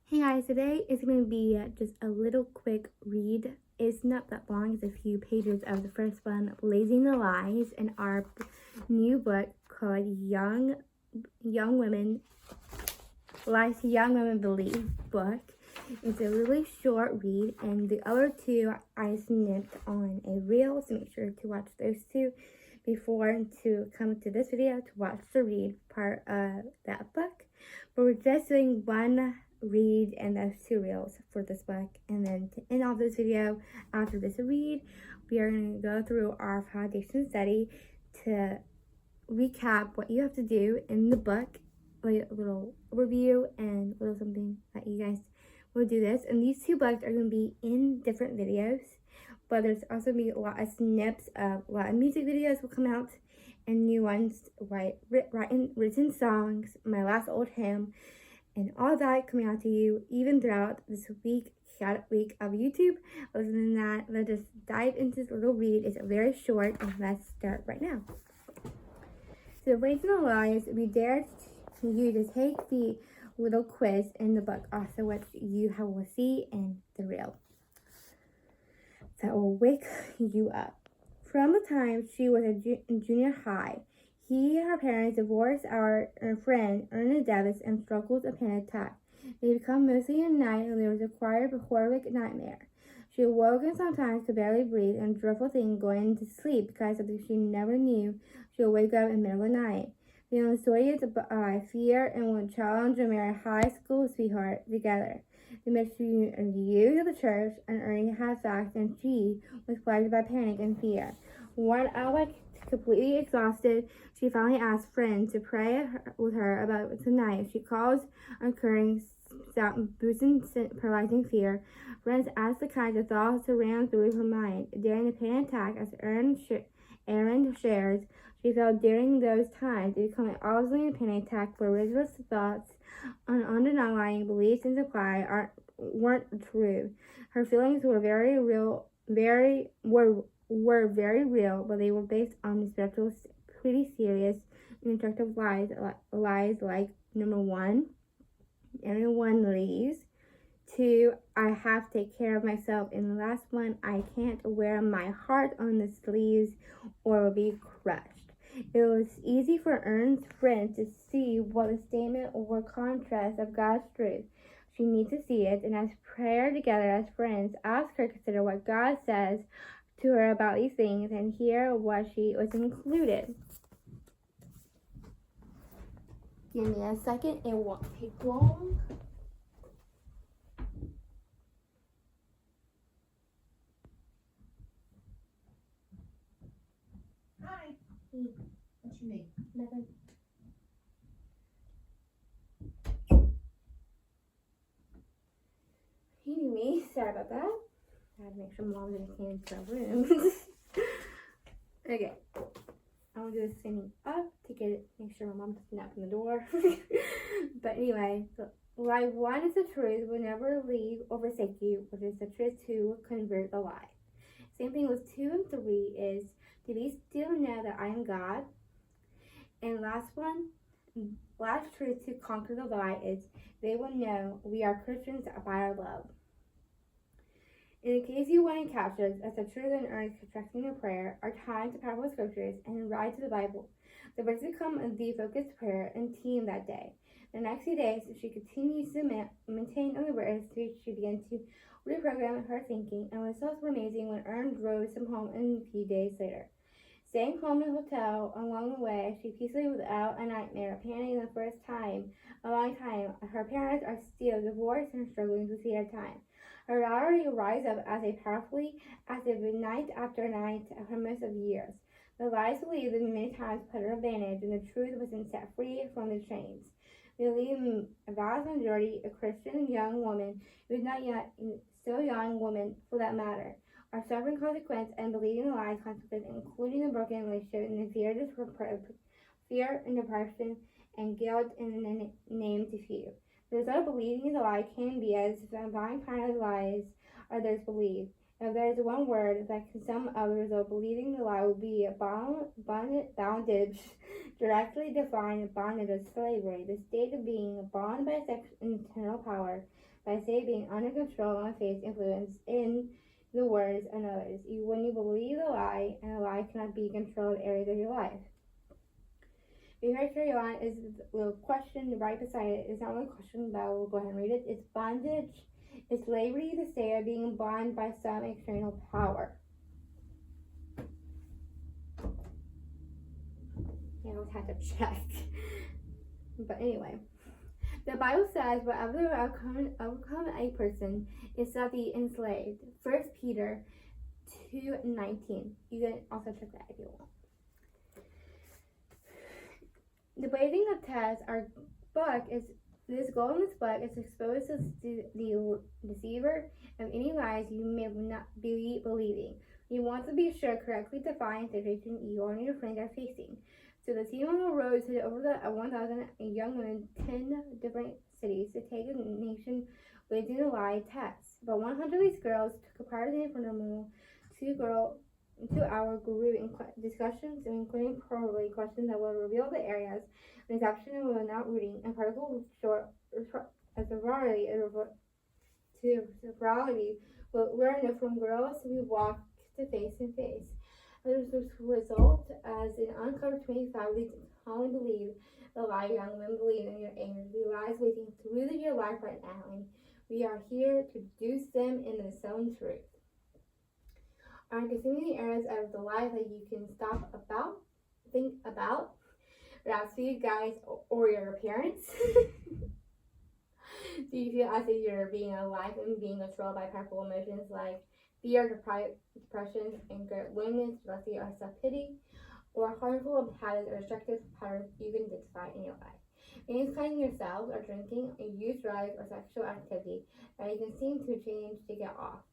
Hey guys, today is going to be just a little quick read. It's not that long, it's a few pages of the first one, Blazing the Lies, in our new book called Young Women, Lise Young Women Believe book. It's a really short read, and the other two I snipped on a reel, so make sure to watch those two before to come to this video to watch the read part of that book. But we're just doing one read and those two reels for this book, and then to end off this video after this read, we are going to go through our foundation study to recap what you have to do in the book, like a little overview and a little something that you guys will do this. And these two books are going to be in different videos, but there's also going to be a lot of snips of a lot of music videos will come out, and new ones, written songs, my last old hymn, and all that coming out to you even throughout this week, chaotic week of YouTube. Other than that, let's just dive into this little read. It's very short, and let's start right now. So, Blazing the Lies, we dare you to take the little quiz in the book, also what you will see in the reel, that will wake you up. From the time she was in junior high, he and her parents divorced. Our friend Erna Davis and struggles a panic attack. They become mostly at night, and there was a quiet but horrific nightmare. She awoke and sometimes could barely breathe, and a dreadful thing going to sleep because of she never knew she would wake up in the middle of the night. The only story is by fear and would challenge and marry a high school sweetheart together. They met through youth of the church, and Ernie had facts, and she was plagued by panic and fear. One hour, completely exhausted, she finally asked friends to pray with her about tonight. She calls occurring boosting, paralyzing fear. Friends asked the kinds of thoughts that ran through her mind. During the panic attack, as Aaron shares, she felt during those times it became an obviously panic attack where restless thoughts on underlying beliefs and supply weren't true. Her feelings were very real, were very real, but they were based on the spiritual, pretty serious and destructive lies like number one, everyone leaves. 2, I have to take care of myself. And the last one, I can't wear my heart on the sleeves or will be crushed. It was easy for Ern's friend to see what the statement or contrast of God's truth. She needs to see it, and as prayer together as friends, ask her to consider what God says to her about these things and hear what she was included. Give me a second, it won't take long. Hi. What you need? Nothing. You knew me. Sorry about that. I had to make sure Mom didn't come into the room. Okay. I'll do this standing up to get it, make sure my mom doesn't knock on the door. But anyway, lie 1 is the truth will never leave or forsake you, which is the truth to convert the lie. Same thing with 2 and 3 is to be still know that I am God. And last truth to conquer the lie is they will know we are Christians by our love. In case you want to catch us, as the truth and earnest contracting your prayer are tied to powerful scriptures and right to the Bible. The verses become the focused prayer and theme that day. The next few days, she continues to maintain on the verse till she began to reprogram her thinking, and was so amazing when Ern drove some home a few days later. Staying home in a hotel along the way, she peacefully without a nightmare, panicking the first time, a long time. Her parents are still divorced and struggling to see her time. Her reality rise up as powerfully as if night after night for most of years. The lies believed that many times put her advantage, and the truth wasn't set free from the chains. We believe a vast majority of Christian young women, who is not yet so young women for that matter, are suffering consequence and believing the lies consequences, including the broken relationship and the fear and depression and guilt in the name to few. The result of believing the lie can be as divine kind of lies others believe. If there is one word that can sum up the result of believing the lie, would be bondage, directly defined bondage as slavery, the state of being bound by sex and internal power, by say being under control and face influence in the words and others. When you believe the lie, and a lie cannot be controlled areas of your life. Before I carry on, is the question right beside it. It's not really a question, but we'll go ahead and read it. It's bondage. It's slavery, the state of being bound by some external power. Yeah, I would have to check. But anyway, the Bible says, whatever overcome a person is not be enslaved. 1 Peter 2:19. You can also check that if you want. The blazing of tests, our book is this goal in this book is to expose the deceiver of any lies you may not be believing. You want to be sure correctly define the situation you and your friends are facing. So the team on the road to over the 1,000 young women, 10 different cities to take a nation blazing the lie test. About 100 of these girls took part in the phenomenal 2-hour group discussions, including probably questions that will reveal the areas of deception and will not reading, and particle short as a variety will learn from girls who walk to face and face. As a result, as an uncovered 25 leads calmly believe the lie young women believe in your anger. The lies waiting through your life right now, and we are here to reduce them in the sown truth. Are consuming areas of the life that you can think about, perhaps for you guys or your parents? Do you feel as if you're being alive and being controlled by powerful emotions like fear, depression, anger, loneliness, jealousy, or self-pity, or harmful habits or destructive patterns you can identify in your life? Maybe it's cleansing yourself or drinking, or use drugs or sexual activity that you can seem to change to get off.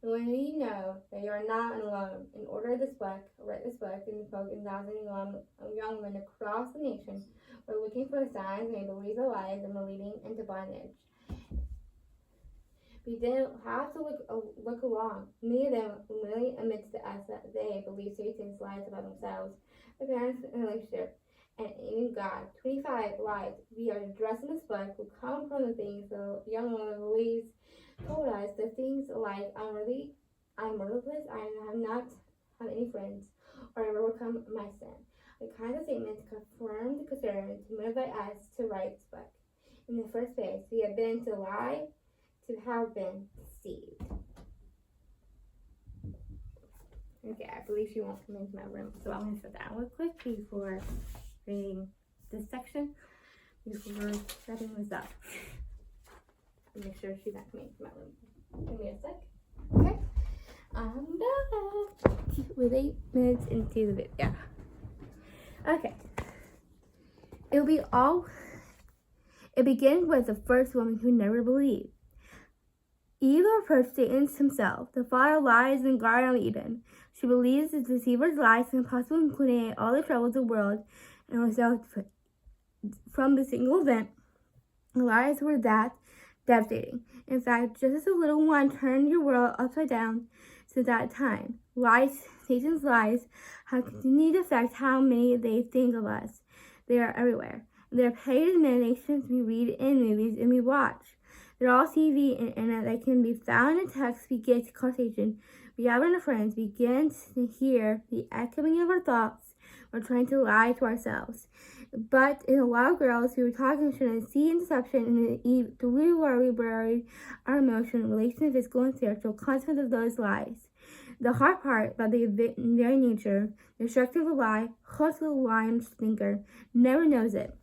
And when you know that you are not alone, write this book, and focus on young women across the nation who are looking for signs and believe the lies and are leading into bondage. We didn't have to look along. Many of them really admit to us that they believe Satan's lies about themselves, their parents, and relationship, and even God. 25 lies we are addressing in this book will come from the things the young woman believes told us, the things like I'm worthless, I have not have any friends, or I've overcome my sin. The kinds of statements confirm the concern to motivate us to write this book. In the first place, we have been to lie, to have been deceived. Okay, I believe she won't come into my room, so I'm going to shut that real quick before reading this section, before setting this up. Make sure she's not coming into my room. Give me a sec. Okay. I'm back with 8 minutes into the video. Okay. It begins with the first woman who never believed. Eve approached Satan himself, the father of lies in the Garden of Eden. She believes the deceiver's lies and impossible, including all the troubles of the world, and results from the single event. The lies were that devastating. In fact, just as a little one turned your world upside down since that time, Satan's lies have continued to affect how many they think of us. They are everywhere. They're paid in meditations we read in movies and we watch. They're all TV and internet that can be found in text we get to conversation we have with our friends. We begin to hear the echoing of our thoughts. We're trying to lie to ourselves. But in a lot of girls who were talking shouldn't see in deception and the we worry buried our emotion, relation, physical, and spiritual consequences of those lies. The hard part about the very nature, the destructive of a lie, hostile lying thinker, never knows it.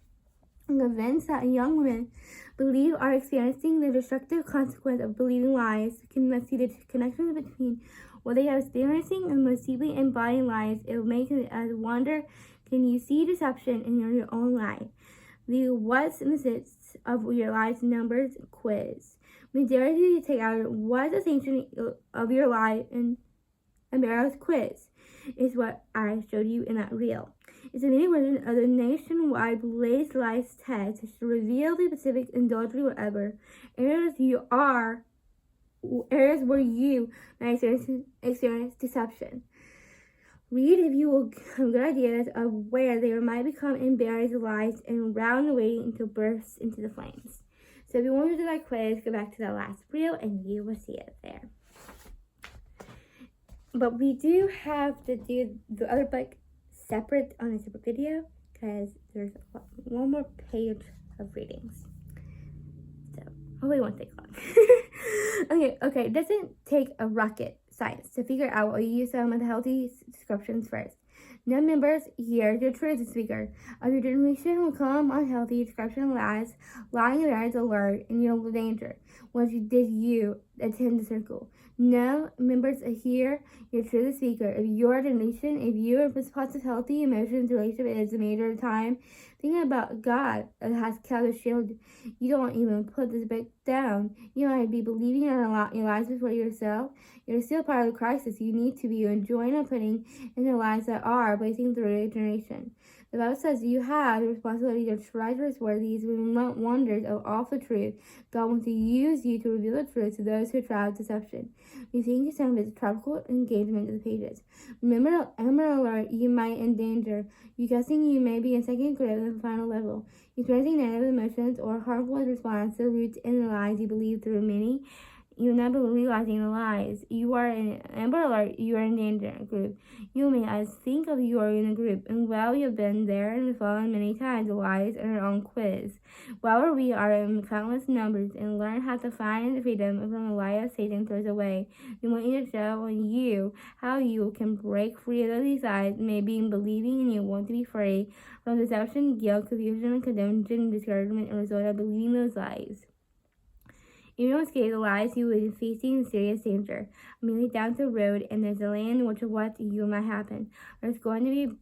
The events that young women believe are experiencing the destructive consequence of believing lies can see the connections between what they are experiencing and most deeply embodying lies. It will make us wonder, can you see deception in your own life? The what's in the midst of your life numbers quiz. We dare you to take out what's the sanction of your life and America's quiz is what I showed you in that reel. It's a mini version of the nationwide Blaze Lies test to reveal the specific indulgery wherever areas where you might experience deception. Read if you will have good ideas of where they might become embarrassed lies and round waiting to burst into the flames. So if you want to do that quiz, go back to the last video and you will see it there. But we do have to do the other book separate on a separate video because there's one more page of readings. So hopefully it won't take long. Okay, it doesn't take a rocket science to figure out what you use some of the healthy descriptions first. No members here, your truth speaker of your generation will come unhealthy description lies, lying around alert in your danger. What did you attend the circle? No members here, your truth speaker of your generation. If your response of healthy emotions relationship is a major time, thinking about God that has kept a shield. You don't even put this book down. You might be believing in your lies before yourself. You're still part of the crisis. You need to be enjoying and putting in the lies that are blazing through your generation. The Bible says you have the responsibility to try to restore these wonders of all the truth. God wants to use you to reveal the truth to those who try deception. You think some of its tropical engagement of the pages. Remember, Amber Alert, you might endanger. You guessing you may be in second grade at the final level. Experiencing negative emotions or harmful response to the roots in the lies you believe through many. You're not realizing the lies. You are in Amber Alert, you are in danger group. You may as think of you are in a group, and while you've been there and fallen many times the lies in our own quiz. While we are in countless numbers and learn how to find freedom from the lie of Satan throws away. We want you to show you how you can break free of these lies, maybe in believing and you want to be free from deception, guilt, confusion, condemnation, discouragement, and result of believing those lies. If you don't escape the lies, you will be facing serious danger. Immediately down the road, and there's a land in which what you might happen. There's going to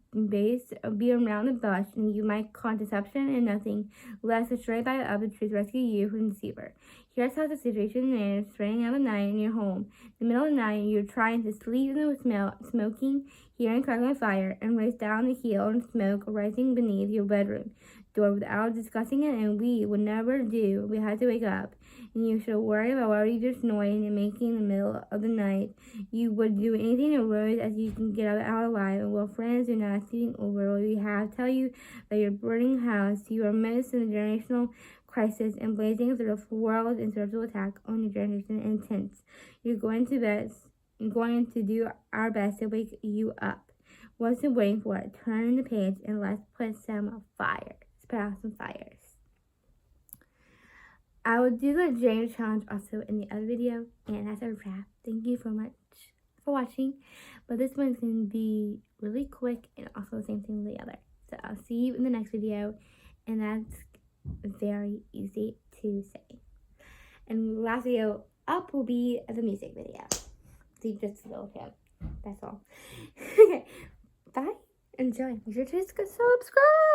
be around the bush, and you might cause deception and nothing less a stray bite of the truth rescue you from the deceiver. Here's how the situation is: straying out of the night in your home. In the middle of the night, you're trying to sleep in the smell, smoking, hearing crackling fire, and race down the hill and smoke rising beneath your bedroom door without discussing it, and we would never do. We had to wake up. And you should worry about what you just snoring and making in the middle of the night. You would do anything to rose as you can get out alive. And while friends are not sleeping over, what we have tell you that your burning house, you are most in the generational crisis and blazing through the world and spiritual attack on your generation intense. You're going to do our best to wake you up. What's it waiting for? Turn the page and let's put some fire. Let's put out some fires. I will do the James challenge also in the other video, and that's a wrap. Thank you so much for watching, but this one's going to be really quick and also the same thing with the other. So I'll see you in the next video, and that's very easy to say. And the last video up will be the music video. So you just go with him. That's all. Okay, bye. Enjoy. Make sure to subscribe.